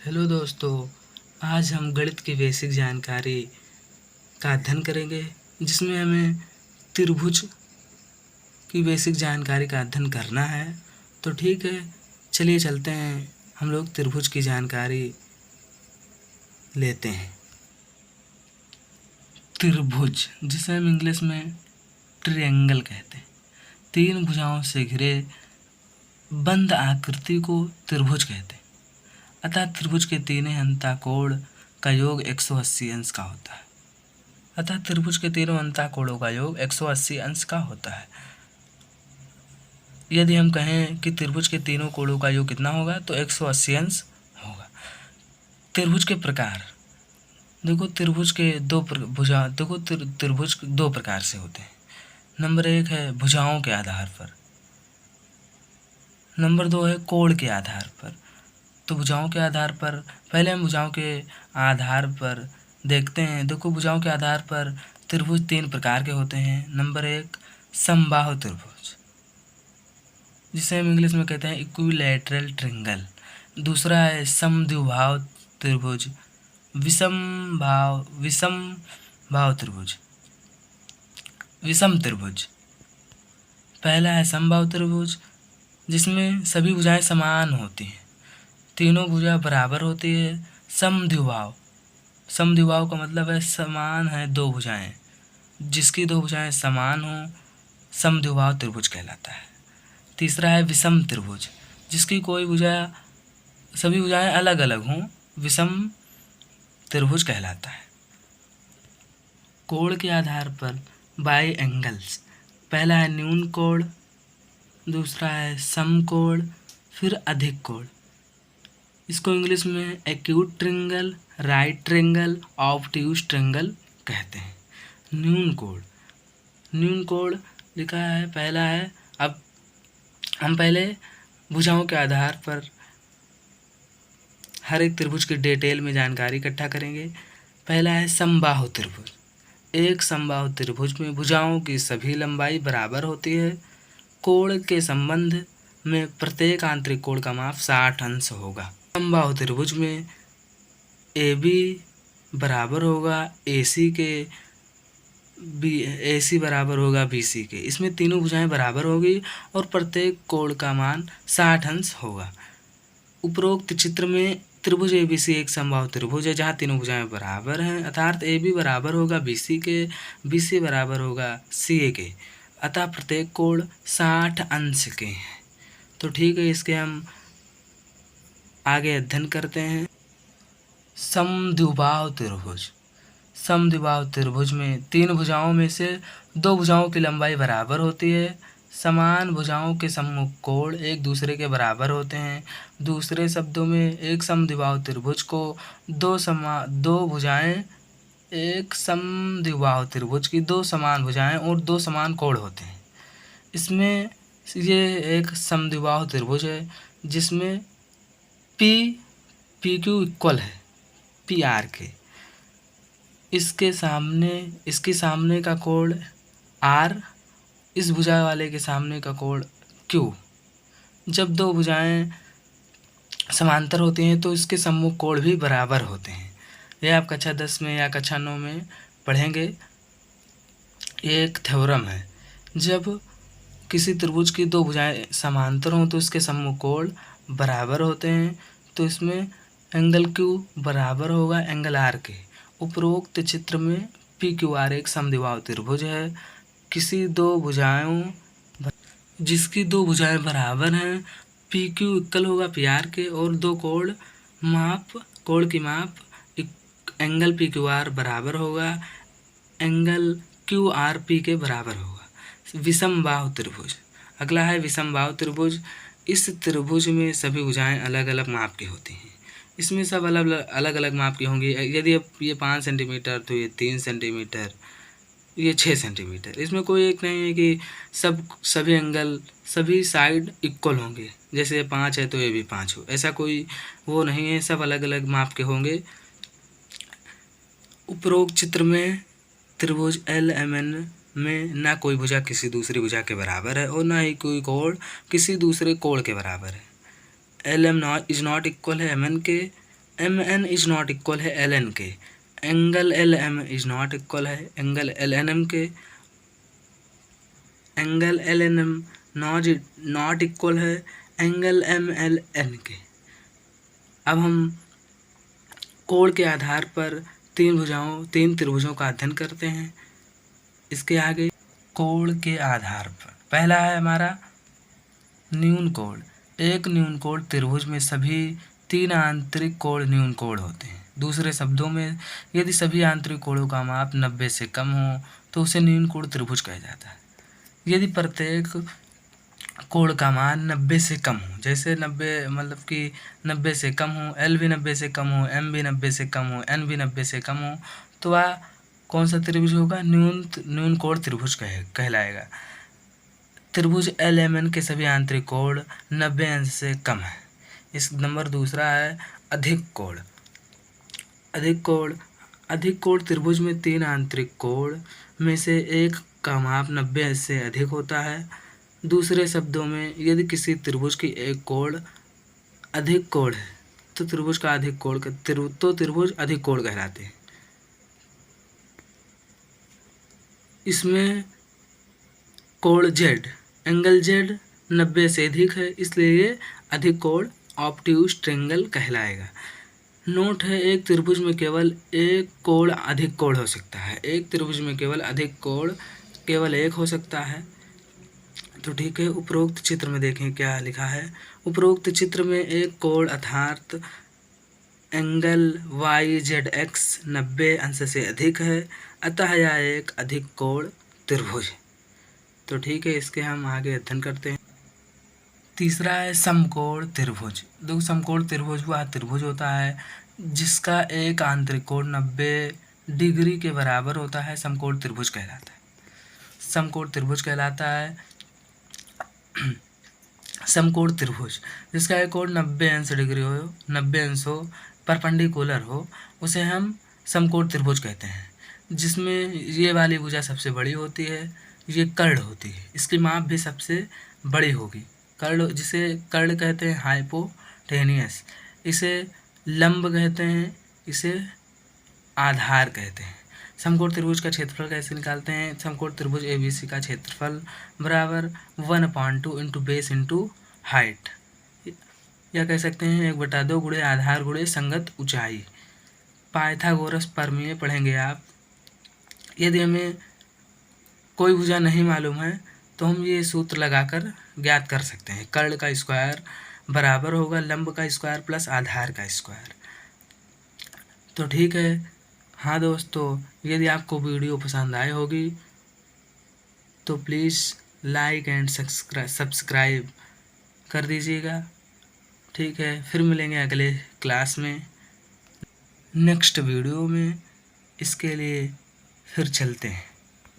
Hello दोस्तों, आज हम गणित की बेसिक जानकारी का अध्ययन करेंगे जिसमें हमें त्रिभुज की बेसिक जानकारी का अध्ययन करना है। तो ठीक है, चलिए चलते हैं, हम लोग त्रिभुज की जानकारी लेते हैं। त्रिभुज, जिसे हम इंग्लिश में ट्रायंगल कहते हैं, तीन भुजाओं से घिरे बंद आकृति को त्रिभुज कहते हैं। अतः त्रिभुज के तीनों अंतःकोण का योग 180 अंश का होता है। अतः त्रिभुज के तीनों अंतःकोणों का योग 180 अंश का होता है। यदि हम कहें कि त्रिभुज के तीनों कोणों का योग कितना होगा तो 180 अंश होगा। त्रिभुज के प्रकार देखो, त्रिभुज के त्रिभुज दो प्रकार से होते हैं। नंबर 1 है भुजाओं के आधार पर, नंबर 2 है कोण के आधार पर। तो भुजाओं के आधार पर, पहले हम भुजाओं के आधार पर देखते हैं। देखो, भुजाओं के आधार पर त्रिभुज तीन प्रकार के होते हैं। नंबर 1 समबाहु त्रिभुज, जिसे हम इंग्लिश में कहते हैं इक्विलैटरल ट्रायंगल। दूसरा है समद्विबाहु त्रिभुज, विषम त्रिभुज। पहला है समबाहु त्रिभुज, जिसमें सभी भुजाएं समान होती हैं, तीनों भुजा बराबर होती है। समद्विबाहु का मतलब है समान है दो भुजाएं, जिसकी दो भुजाएं समान हों समद्विबाहु त्रिभुज कहलाता है। तीसरा है विषम त्रिभुज, जिसकी सभी भुजाएं अलग अलग हों, विषम त्रिभुज कहलाता है। कोण के आधार पर बाई एंगल्स, पहला है न्यून कोण, दूसरा है समकोण, फिर अधिक कोण। इसको इंग्लिश में acute triangle, right triangle, obtuse triangle कहते हैं। न्यून कोण लिखा है, पहला है। अब हम पहले भुजाओं के आधार पर हर एक त्रिभुज की डिटेल में जानकारी इकट्ठा करेंगे। पहला है समबाहु त्रिभुज। एक समबाहु त्रिभुज में भुजाओं की सभी लंबाई बराबर होती है। कोण के संबंध में प्रत्येक आंतरिक कोण का माप 60 अंश होगा। समबाहु त्रिभुज में AB बराबर होगा AC बराबर होगा BC के। इसमें तीनों भुजाएं बराबर होगी और प्रत्येक कोण का मान 60 अंश होगा। उपरोक्त चित्र में त्रिभुज ABC एक समबाहु त्रिभुज है जहाँ तीनों भुजाएं बराबर हैं, अर्थात AB बराबर होगा BC के, BC बराबर होगा CA के, अतः प्रत्येक कोण 60 अंश के हैं। तो ठीक है, इसके हम आगे अध्ययन करते हैं। समद्विबाहु त्रिभुज में तीन भुजाओं में से दो भुजाओं की लंबाई बराबर होती है। समान भुजाओं के सम्मुख कोण एक दूसरे के बराबर होते हैं। दूसरे शब्दों में एक समद्विबाहु त्रिभुज को एक समद्विबाहु त्रिभुज की दो समान भुजाएं और दो समान कोण होते हैं। इसमें ये एक समद्विबाहु त्रिभुज है जिसमें PQ इक्वल है PR के। इसके सामने का कोण R, इस भुजा वाले के सामने का कोण Q। जब दो भुजाएं समांतर होती हैं तो इसके सम्मुख कोण भी बराबर होते हैं। यह आप कक्षा 10 में या कक्षा 9 में पढ़ेंगे। ये एक थ्योरम है, जब किसी त्रिभुज की दो भुजाएं समांतर हों तो इसके सम्मुख कोण बराबर होते हैं, तो इसमें एंगल Q बराबर होगा एंगल R के। उपरोक्त चित्र में PQR एक समद्विबाहु त्रिभुज है। जिसकी दो भुजाएं बराबर हैं, PQ इक्वल होगा PR के और दो कोण की माप एंगल PQR बराबर होगा एंगल QRP के बराबर होगा। विषम बाहु त्रिभुज, अगला है विषम बाहु त्रिभुज। इस त्रिभुज में सभी भुजाएं अलग अलग माप की होती हैं। इसमें सब अलग अलग माप की होंगी। यदि ये 5 सेंटीमीटर तो ये 3 सेंटीमीटर, ये 6 सेंटीमीटर। इसमें कोई एक नहीं है कि सभी साइड इक्वल होंगे, जैसे ये 5 है तो ये भी 5 हो, ऐसा कोई वो नहीं है, सब अलग अलग माप के होंगे। उपरोक्त चित्र में त्रिभुज LMN में ना कोई भुजा किसी दूसरी भुजा के बराबर है और ना ही कोई कोण किसी दूसरे कोण के बराबर है। LM इज नॉट इक्वल है MN के। M N is not equal है एल एन के, angle L M is not equal है एंगल एल एन एम के, angle L N M not equal है एंगल एम एल एन के। अब हम कोण के आधार पर तीन त्रिभुजों का अध्ययन करते हैं। इसके आगे कोण के आधार पर पहला है हमारा न्यून कोण। एक न्यून कोण त्रिभुज में सभी 3 आंतरिक कोण न्यून कोण होते हैं। दूसरे शब्दों में यदि सभी आंतरिक कोणों का माप 90 से कम हो तो उसे न्यून कोण त्रिभुज कहा जाता है। यदि प्रत्येक कोण का मान 90 से कम हो, जैसे 90 मतलब कि 90 से कम हो, एल भी 90 से कम हो, एम भी 90 से कम हो, एन भी 90 से कम हो, तो वह कौन सा त्रिभुज होगा? न्यून कोण त्रिभुज कहलाएगा। त्रिभुज एल एम एन के सभी आंतरिक कोण 90 अंश से कम है। इस नंबर दूसरा है अधिक कोण। अधिक कोण त्रिभुज में 3 आंतरिक कोण में से एक का माप 90 अंश से अधिक होता है। दूसरे शब्दों में यदि किसी त्रिभुज की एक कोण अधिक कोण है तो त्रिभुज अधिक कोण कहलाते हैं। इसमें कोण जेड, एंगल जेड 90 से अधिक है, इसलिए ये अधिक कोण ऑब्ट्यूज ट्रायंगल कहलाएगा। नोट है, एक त्रिभुज में केवल एक कोण अधिक कोण हो सकता है। एक त्रिभुज में केवल अधिक कोण केवल एक हो सकता है। तो ठीक है, उपरोक्त चित्र में देखें क्या लिखा है। उपरोक्त चित्र में एक कोण अर्थात एंगल वाई जेड एक्स 90 अंश से अधिक है, अतः यह एक अधिक कोण त्रिभुज है। तो ठीक है, इसके हम आगे अध्ययन करते हैं। तीसरा है समकोण त्रिभुज। देखो, समकोण त्रिभुज वह त्रिभुज होता है जिसका एक आंतरिक कोण 90 डिग्री के बराबर होता है, समकोण त्रिभुज कहलाता है। समकोण त्रिभुज कहलाता है समकोण त्रिभुज जिसका एक कोण 90 अंश डिग्री हो, 90 अंश हो, परपेंडिकुलर हो, उसे हम समकोण त्रिभुज कहते हैं। जिसमें ये वाली भुजा सबसे बड़ी होती है, ये कर्ण होती है, इसकी माप भी सबसे बड़ी होगी। कर्ण, जिसे कर्ण कहते हैं हाइपोटेनियस, इसे लंब कहते हैं, इसे आधार कहते हैं। समकोण त्रिभुज का क्षेत्रफल कैसे निकालते हैं? समकोण त्रिभुज ABC का क्षेत्रफल बराबर 1/2 इंटू बेस इंटू हाइट, या कह सकते हैं 1/2 गुणे आधार गुणे संगत ऊंचाई। पाइथागोरस प्रमेय पढ़ेंगे आप। यदि हमें कोई भुजा नहीं मालूम है तो हम ये सूत्र लगाकर ज्ञात कर सकते हैं। कर्ण का स्क्वायर बराबर होगा लंब का स्क्वायर प्लस आधार का स्क्वायर। तो ठीक है, हाँ दोस्तों, यदि आपको वीडियो पसंद आई होगी तो प्लीज़ लाइक एंड सब्सक्राइब कर दीजिएगा। ठीक है, फिर मिलेंगे अगले क्लास में नेक्स्ट वीडियो में। इसके लिए फिर चलते हैं।